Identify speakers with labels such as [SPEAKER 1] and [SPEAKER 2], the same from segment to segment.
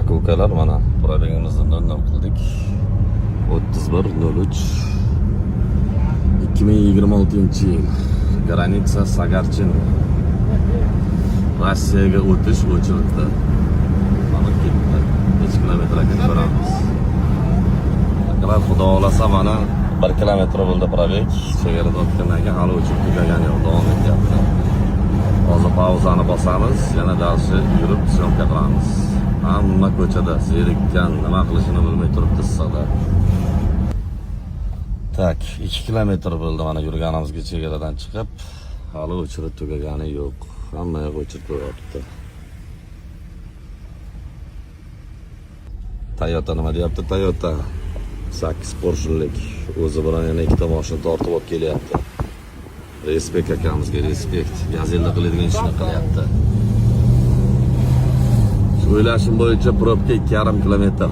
[SPEAKER 1] aka ukalar, mana probegimizni nol qildik. 31.03 2026-yil. Granitsa Sagarchin. Rossiyaga o'tish o'chirildi. Mana ketdi. 5 kilometrga ko'ramiz. Akalar, xudo xolasa mana 1 kilometr bo'ldi probeg. Chegarada o'tgandan keyin hali o'chib tugagani yo'q, davom etyapti. Hozir pauzani bosamiz, yana dalshi yurib syomka qilamiz. Hamma ko'chada zerikkan, nima qilishini bilmay turibdi issiqda. Tak, 2 kilometr bo'ldi mana yurganimizga chegaradan chiqib, hali o'chirib tugagani yo'q. Hamma yoq o'chirib qo'yapti. Toyota nima deyapti? Toyota 8 Porsche'lik o'zi bilan yana ikkita mashina tortib olib kelyapti. Respekt akamizga, respekt. Gazelda qiladigan ishni qilyapti. O'ylashim bo'yicha probka 2,5 kilometr.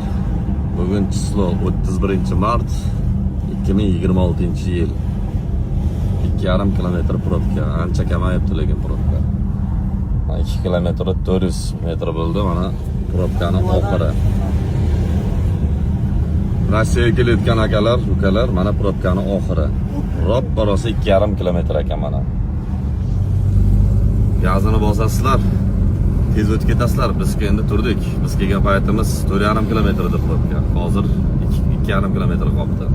[SPEAKER 1] Bugun chislo 31-mart 2026-yil. 2,5 kilometr probka. Ancha kamayibdi lekin probka. 2 kilometr 400 metr bo'ldi mana probkani oxiri. Rossiyaga kelayotgan akalar, ukalar, mana probkani oxiri. Roppa rosa 2,5 kilometr ekan mana. Gazini bosasizlar, tez o'tib ketasizlar. Biz endi turdik. Biz kelgan paytimiz 4,5 kilometr edi probka. Hozir 2,5 kilometr qoldi.